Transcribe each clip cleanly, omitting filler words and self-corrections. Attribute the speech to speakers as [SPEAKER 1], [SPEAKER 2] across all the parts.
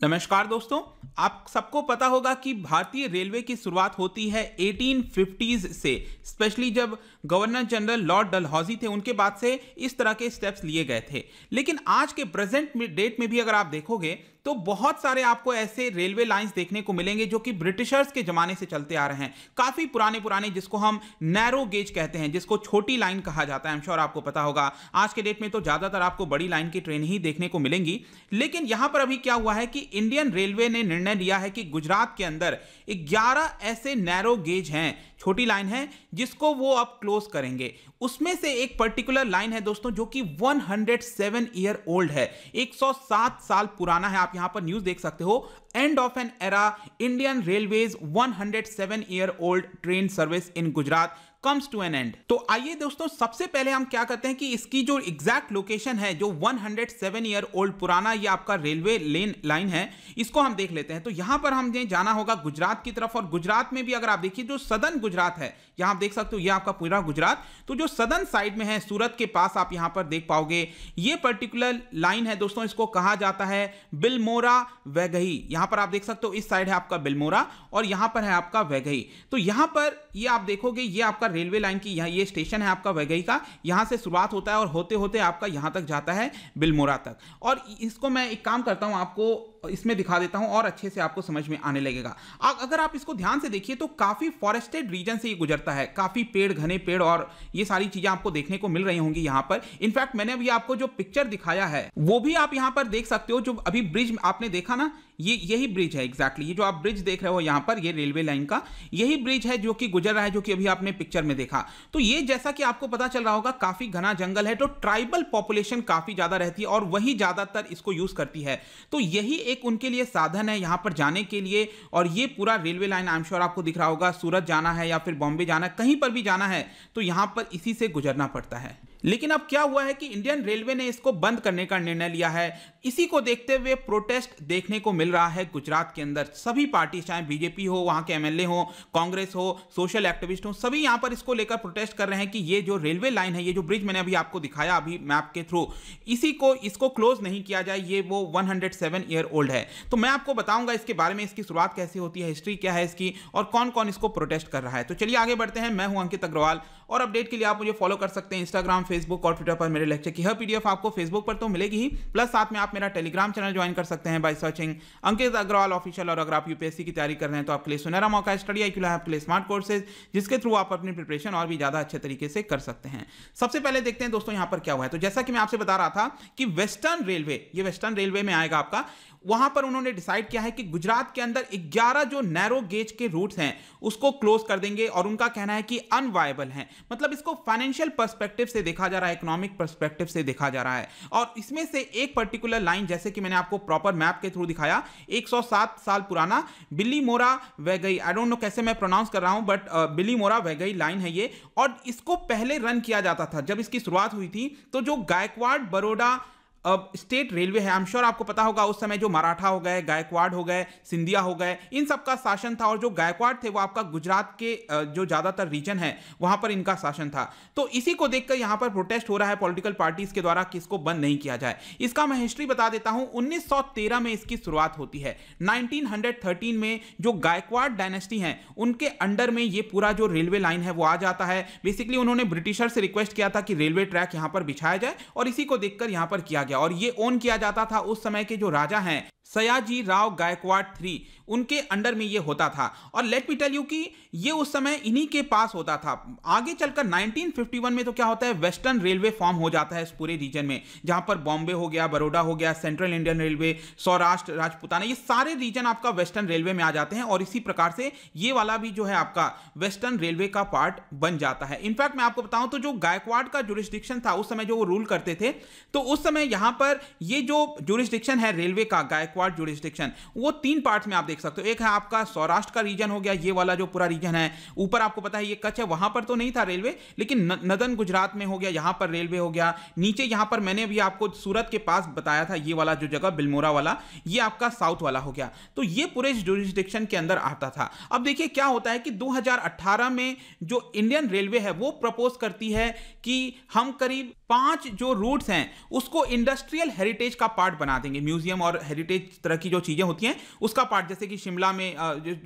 [SPEAKER 1] नमस्कार दोस्तों, आप सबको पता होगा कि भारतीय रेलवे की शुरुआत होती है 1850s से। स्पेशली जब गवर्नर जनरल लॉर्ड डलहौजी थे, उनके बाद से इस तरह के स्टेप्स लिए गए थे। लेकिन आज के प्रेजेंट डेट में भी अगर आप देखोगे तो बहुत सारे आपको ऐसे रेलवे लाइंस देखने को मिलेंगे जो कि ब्रिटिशर्स के जमाने से चलते आ रहे हैं, काफी पुराने पुराने, जिसको हम नैरो गेज कहते हैं, जिसको छोटी लाइन कहा जाता है। आई एम श्योर आपको पता होगा। आज के डेट में तो ज्यादातर आपको बड़ी लाइन की ट्रेन ही देखने को मिलेंगी। लेकिन यहां पर अभी क्या हुआ है कि इंडियन रेलवे ने निर्णय लिया है कि गुजरात के अंदर 11 ऐसे नैरो गेज हैं, छोटी लाइन है, जिसको वो अब क्लोज करेंगे। उसमें से एक पर्टिकुलर लाइन है दोस्तों जो कि 107 ईयर ओल्ड है, 107 साल पुराना है। आप यहां पर न्यूज देख सकते हो, end of an era, Indian Railways 107 year old train service in Gujarat comes to an end. तो आइए दोस्तों, सबसे पहले हम क्या करते हैं कि इसकी जो एग्जैक्ट लोकेशन है, जो 107 ईयर ओल्ड पुराना ये आपका रेलवे लाइन है, इसको हम देख लेते हैं। तो यहां पर हमें जाना होगा गुजरात की तरफ, और गुजरात में भी अगर आप देखिए जो सदर्न गुजरात है, यहां आप देख सकते हो ये आपका पूरा गुजरात, तो जो सदर्न साइड में है, सूरत के पास आप यहां पर देख पाओगे ये पर्टिकुलर लाइन है दोस्तों, इसको कहा जाता है बिलमोरा वैगई। यहां पर आप देख सकते हो इस साइड है आपका बिलमोरा और यहां पर है आपका वैगई। तो यहां पर ये आप देखोगे ये आपका रेलवे लाइन की ये स्टेशन है आपका वैगई का, यहां से शुरुआत होता है और होते होते आपका यहां तक जाता है बिलमोरा तक। और इसको मैं एक काम करता हूं, आपको इसमें दिखा देता हूं और अच्छे से आपको समझ में आने लगेगा। अगर आप इसको ध्यान से देखिए तो काफी फॉरेस्टेड रीजन से ये गुजरता है, काफी पेड़, घने पेड़ और ये सारी चीजें आपको देखने को मिल रही होंगी यहां पर। इनफैक्ट मैंने अभी आपको जो पिक्चर दिखाया है वो भी आप यहां पर देख सकते हो। जो अभी ब्रिज आपने देखा ना, यही ब्रिज है एग्जैक्टली। ये जो आप ब्रिज देख रहे हो यहां पर, ये रेलवे लाइन का यही ब्रिज है जो कि गुजर रहा है, जो कि अभी आपने पिक्चर में देखा। तो ये जैसा कि आपको पता चल रहा होगा काफी घना जंगल है, तो ट्राइबल पॉपुलेशन काफी ज्यादा रहती है और वही ज्यादातर इसको यूज करती है। तो यही एक उनके लिए साधन है यहां पर जाने के लिए। और ये पूरा railway line I am sure आपको दिख रहा होगा, सूरत जाना है या फिर बॉम्बे जाना है, कहीं पर भी जाना है तो यहां पर इसी से गुजरना पड़ता है। लेकिन अब क्या हुआ है कि इंडियन रेलवे ने इसको बंद करने का निर्णय लिया है। इसी को देखते हुए प्रोटेस्ट देखने को मिल रहा है गुजरात के अंदर। सभी पार्टी, चाहे बीजेपी हो, वहां के एमएलए हो, कांग्रेस हो, सोशल एक्टिविस्ट हो, सभी यहां पर इसको लेकर प्रोटेस्ट कर रहे हैं कि ये जो रेलवे लाइन है, ये जो ब्रिज मैंने अभी आपको दिखाया अभी मैप के थ्रू, इसको क्लोज नहीं किया जाए। ये वो 107 ईयर ओल्ड है। तो मैं आपको बताऊंगा इसके बारे में, इसकी शुरुआत कैसे होती है, हिस्ट्री क्या है इसकी, और कौन कौन इसको प्रोटेस्ट कर रहा है। तो चलिए आगे बढ़ते हैं। मैं हूं अंकित अग्रवाल और अपडेट के लिए आप मुझे फॉलो कर सकते हैं इंस्टाग्राम, फेसबुक और ट्विटर पर। मेरे लेक्चर की हर पीडीएफ आपको फेसबुक पर तो मिलेगी ही, प्लस साथ में आप मेरा टेलीग्राम चैनल ज्वाइन कर सकते हैं by searching Ankit Agrawal official. और अगर आप यूपीएससी की तैयारी कर रहे हैं तो आपके लिए सुनहरा मौका है, स्टडी IQ आपके लिए स्मार्ट कोर्सेज, जिसके थ्रू आप अपनी प्रिपरेशन और भी ज्यादा अच्छे तरीके से कर सकते हैं। सबसे पहले देखते हैं दोस्तों यहां पर क्या हुआ है। तो जैसा कि मैं आपसे बता रहा था कि वेस्टर्न रेलवे, ये वेस्टर्न रेलवे में आएगा आपका, वहां पर उन्होंने डिसाइड किया है कि गुजरात के अंदर 11 जो नैरो गेज के रूट्स हैं उसको क्लोज कर देंगे। और उनका कहना है कि अनवायबल हैं, मतलब इसको फाइनेंशियल पर्सपेक्टिव से देखा जा रहा है, इकोनॉमिक पर्सपेक्टिव से देखा जा रहा है। और इसमें से एक पर्टिकुलर लाइन, जैसे कि मैंने आपको प्रॉपर मैप के थ्रू दिखाया, 107 साल पुराना Bilimora Vaigai, I don't know कैसे मैं प्रोनाउंस कर रहा हूं, बट बिलीमोरा वैगई लाइन है ये। और इसको पहले रन किया जाता था, जब इसकी शुरुआत हुई थी तो जो गायकवाड़ बड़ौदा अब स्टेट रेलवे है, आई एम श्योर आपको पता होगा, उस समय जो मराठा हो गए, गायकवाड़ हो गए, सिंधिया हो गए, इन सब का शासन था। और जो गायकवाड़ थे वो आपका गुजरात के जो ज्यादातर रीजन है वहां पर इनका शासन था। तो इसी को देखकर यहां पर प्रोटेस्ट हो रहा है पॉलिटिकल पार्टीज के द्वारा कि इसको बंद नहीं किया जाए। इसका मैं हिस्ट्री बता देता हूं। 1913 में इसकी शुरुआत होती है। 1913 में जो गायकवाड़ डायनेस्टी है उनके अंडर में ये पूरा जो रेलवे लाइन है वो आ जाता है। बेसिकली उन्होंने ब्रिटिशर से रिक्वेस्ट किया था कि रेलवे ट्रैक यहां पर बिछाया जाए, और इसी को देखकर यहां पर किया गया। और ये ओन किया जाता था उस समय के जो राजा हैं सयाजी राव गायकवाड़ III, उनके अंडर में ये होता था। और लेट मी टेल यू कि ये उस समय इन्हीं के पास होता था। आगे चलकर 1951 में तो क्या होता है, वेस्टर्न रेलवे फॉर्म हो जाता है इस पूरे रीजन में, जहां पर बॉम्बे हो गया, बड़ौदा हो गया, central Indian railway, Saurashtra, Rajputana, ये सारे रीजन आपका वेस्टर्न रेलवे में आ जाते हैं। और इसी प्रकार से ये वाला भी जो है आपका वेस्टर्न रेलवे का पार्ट बन जाता है। इनफैक्ट मैं आपको बताऊं तो जो गायकवाड़ का जुरिस्डिक्शन था उस समय, जो वो रूल करते थे, तो उस समय यहां पर ये जो जुरिस्डिक्शन है रेलवे का, गायकवाड़ जुरिस्डिक्शन, वो 3 पार्ट्स में आप देख सकते हो। एक है आपका सौराष्ट्र का रीजन हो गया, ये वाला जो पूरा रीजन है, ऊपर आपको पता है ये कच्छ है, वहां पर तो नहीं था रेलवे, लेकिन नदन गुजरात में हो गया, यहां पर रेलवे हो गया। नीचे यहां पर मैंने भी आपको सूरत के पास बताया था, ये वाला जो जगह बिलमोरा वाला, ये आपका साउथ वाला हो गया। तो ये पूरे जुरिस्डिक्शन के अंदर आता था। अब देखिए क्या होता है कि 2018 में जो इंडियन रेलवे है वो प्रपोज करती है कि हम करीब 5 जो रूट्स हैं उसको इंडस्ट्रियल हेरिटेज का पार्ट बना देंगे, म्यूजियम और हेरिटेज तरह की जो चीजें होती हैं उसका पार्ट, जैसे कि शिमला में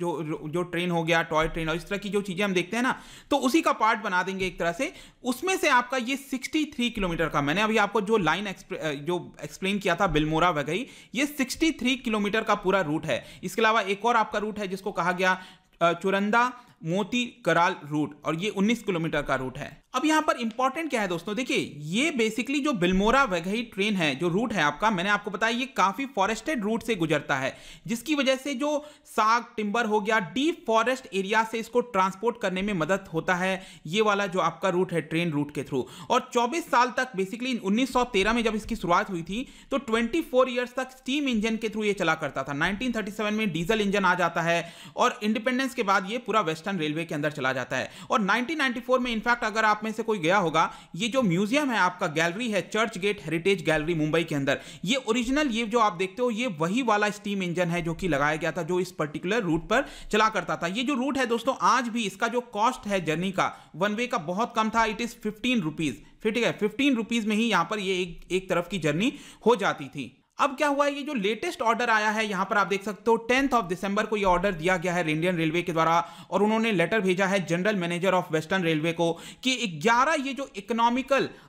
[SPEAKER 1] जो ट्रेन हो गया, टॉय ट्रेन और इस तरह की जो चीजें हम देखते हैं ना, तो उसी का पार्ट बना देंगे एक तरह से। उसमें से आपका ये 63 किलोमीटर का, मैंने अभी आपको जो लाइन जो एक्सप्लेन किया था बिलमोरा वगैरह, ये 63 किलोमीटर का पूरा रूट है। इसके अलावा एक और आपका रूट है जिसको कहा गया चुरंदा मोती कराल रूट, और ये 19 किलोमीटर का रूट है। अब यहां पर इंपॉर्टेंट क्या है दोस्तों, देखिए ये बेसिकली जो बिलमोरा वैगई ट्रेन है, जो रूट है आपका, मैंने आपको बताया ये काफी फॉरेस्टेड रूट से गुजरता है, जिसकी वजह से जो साग टिम्बर हो गया, डीप फॉरेस्ट एरिया से इसको ट्रांसपोर्ट करने में मदद होता है ये वाला जो आपका रूट है ट्रेन रूट के थ्रू। और 24 साल तक बेसिकली 1913 में जब इसकी शुरुआत हुई थी तो 24 ईयर्स तक स्टीम इंजन के थ्रू ये चला करता था। 1937 में डीजल इंजन आ जाता है और इंडिपेंडेंस के बाद ये पूरा वेस्टर्न रेलवे के अंदर चला जाता है। और 1994 में इनफैक्ट अगर आप में से कोई गया होगा, ये जो म्यूजियम है आपका, गैलरी है Churchgate heritage gallery Mumbai के अंदर, ये ओरिजिनल ये जो आप देखते हो ये वही वाला स्टीम इंजन है जो कि लगाया गया था, जो इस पर्टिकुलर रूट पर चला करता था। ये जो रूट है दोस्तों, आज भी इसका जो कॉस्ट है जर्नी का वन वे का बहुत कम था। इट इज 15 रुपीज, ठीक है, 15 रुपीज में ही यहां पर ये एक तरफ की जर्नी हो जाती थी। अब क्या हुआ है, ये जो लेटेस्ट ऑर्डर आया है यहां पर आप देख सकते हो 10 दिसंबर को ये ऑर्डर दिया गया है इंडियन रेलवे के द्वारा, और उन्होंने लेटर भेजा है general manager of western railway को कि 11 ये जो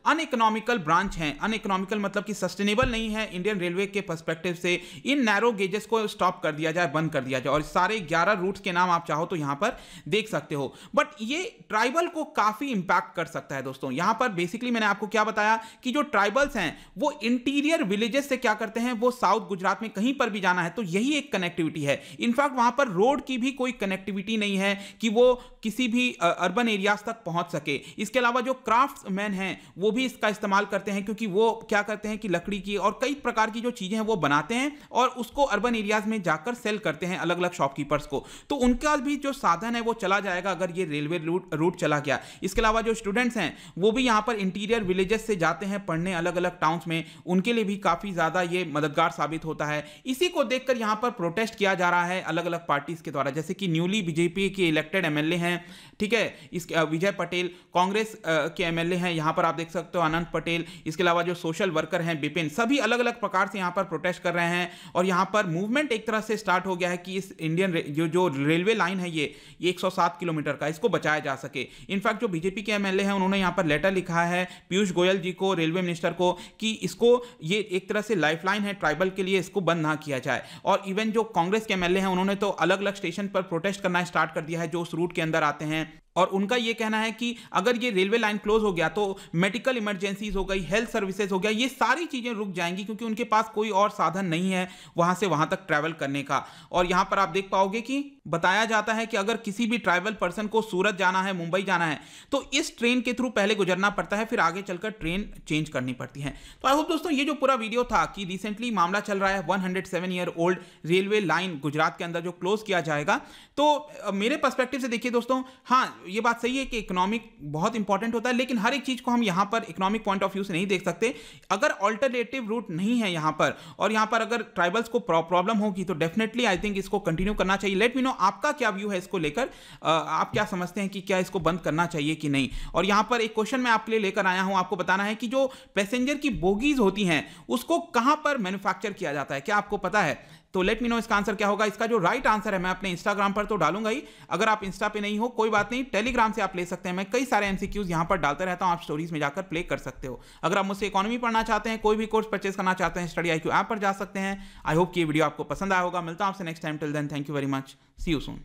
[SPEAKER 1] अनइकोनॉमिकल ब्रांच हैं, अनइकोनॉमिकल मतलब कि सस्टेनेबल नहीं है इंडियन रेलवे के पर्सपेक्टिव से, इन नैरो गेजेस को स्टॉप कर दिया जाए, बंद कर दिया जाए। और सारे 11 रूट्स के नाम आप चाहो तो यहां पर देख सकते हो। बट ये ट्राइबल को काफी इंपैक्ट कर सकता है दोस्तों। यहां पर बेसिकली मैंने आपको क्या बताया कि जो ट्राइबल्स हैं वो इंटीरियर विलेजेस से क्या करते हैं, वो साउथ गुजरात में कहीं पर भी जाना है तो यही एक कनेक्टिविटी है। इनफैक्ट वहां पर रोड की भी कोई कनेक्टिविटी नहीं है कि वो किसी भी अर्बन एरियाज तक पहुंच सके। इसके अलावा जो क्राफ्ट्समैन हैं वो भी इसका इस्तेमाल करते हैं, क्योंकि वो क्या करते हैं कि लकड़ी की और कई प्रकार की जो चीजें हैं वो बनाते हैं और उसको अर्बन एरियाज में जाकर सेल करते हैं अलग अलग शॉपकीपर्स को। तो उनका भी जो साधन है वो चला जाएगा अगर ये रेलवे रूट चला गया। इसके अलावा जो स्टूडेंट्स हैं वो भी यहां पर इंटीरियर विलेजेस से जाते हैं पढ़ने अलग अलग टाउन्स में, उनके लिए भी काफी ज्यादा ये मददगार साबित होता है। इसी को देखकर यहां पर प्रोटेस्ट किया जा रहा है अलग अलग पार्टीज के द्वारा, जैसे कि न्यूली बीजेपी के इलेक्टेड एमएलए हैं, ठीक है, इसके विजय पटेल, कांग्रेस के एमएलए हैं, यहां पर आप देख सकते हो अनंत पटेल, इसके अलावा जो सोशल वर्कर हैं बिपिन, सभी अलग अलग प्रकार से यहां पर प्रोटेस्ट कर रहे हैं। और यहां पर मूवमेंट एक तरह से स्टार्ट हो गया है कि इस इंडियन जो रेलवे लाइन है ये 107 किलोमीटर का, इसको बचाया जा सके। इनफैक्ट जो बीजेपी के एमएलए हैं उन्होंने यहां पर लेटर लिखा है पीयूष गोयल जी को, रेलवे मिनिस्टर को, कि इसको ये एक तरह से लाइफलाइन है ट्राइबल के लिए, इसको बंद ना किया जाए। और इवन जो कांग्रेस के एमएलए हैं उन्होंने तो अलग अलग स्टेशन पर प्रोटेस्ट करना स्टार्ट कर दिया है जो उस रूट के अंदर आते हैं। और उनका यह कहना है कि अगर ये रेलवे लाइन क्लोज हो गया तो मेडिकल इमरजेंसीज हो गई, हेल्थ सर्विसेज हो गया, ये सारी चीजें रुक जाएंगी, क्योंकि उनके पास कोई और साधन नहीं है वहां से वहां तक ट्रैवल करने का। और यहां पर आप देख पाओगे कि बताया जाता है कि अगर किसी भी ट्राइबल पर्सन को सूरत जाना है, मुंबई जाना है, तो इस ट्रेन के थ्रू पहले गुजरना पड़ता है, फिर आगे चलकर ट्रेन चेंज करनी पड़ती है। तो आई होप दोस्तों ये जो पूरा वीडियो था कि रिसेंटली मामला चल रहा है 107 year old railway line Gujarat के अंदर जो क्लोज किया जाएगा, तो मेरे पर्सपेक्टिव से देखिए दोस्तों, हाँ ये बात सही है कि इकोनॉमिक बहुत इंपॉर्टेंट होता है, लेकिन हर एक चीज को हम यहां पर इकोनॉमिक पॉइंट ऑफ व्यू से नहीं देख सकते। अगर ऑल्टरनेटिव रूट नहीं है यहां पर, और यहां पर अगर ट्राइबल्स को प्रॉब्लम होगी, तो डेफिनेटली आई थिंक इसको कंटिन्यू करना चाहिए। लेट मी नो आपका क्या व्यू है इसको लेकर, आप क्या समझते हैं कि क्या इसको बंद करना चाहिए कि नहीं। और यहां पर एक क्वेश्चन मैं आपके लिए लेकर आया हूं, आपको बताना है कि जो पैसेंजर की बोगीज होती हैं उसको कहां पर मैन्युफैक्चर किया जाता है, क्या आपको पता है? तो लेट मी नो इसका आंसर क्या होगा। इसका जो राइट आंसर है मैं अपने इंस्टाग्राम पर तो डालूंगा ही, अगर आप इंस्टा पे नहीं हो कोई बात नहीं, टेलीग्राम से आप ले सकते हैं। मैं कई सारे एमसीक्यूज यहां पर डालते रहता हूं, आप स्टोरीज में जाकर प्ले कर सकते हो। अगर आप मुझसे इकोनॉमी पढ़ना चाहते हैं, कोई भी कोर्स परचेज करना चाहते हैं, स्टडी IQ ऐप पर जा सकते हैं। आई होप कि ये वीडियो आपको पसंद आया होगा। मिलता हूं आपसे next time, till then thank you very much, see you soon.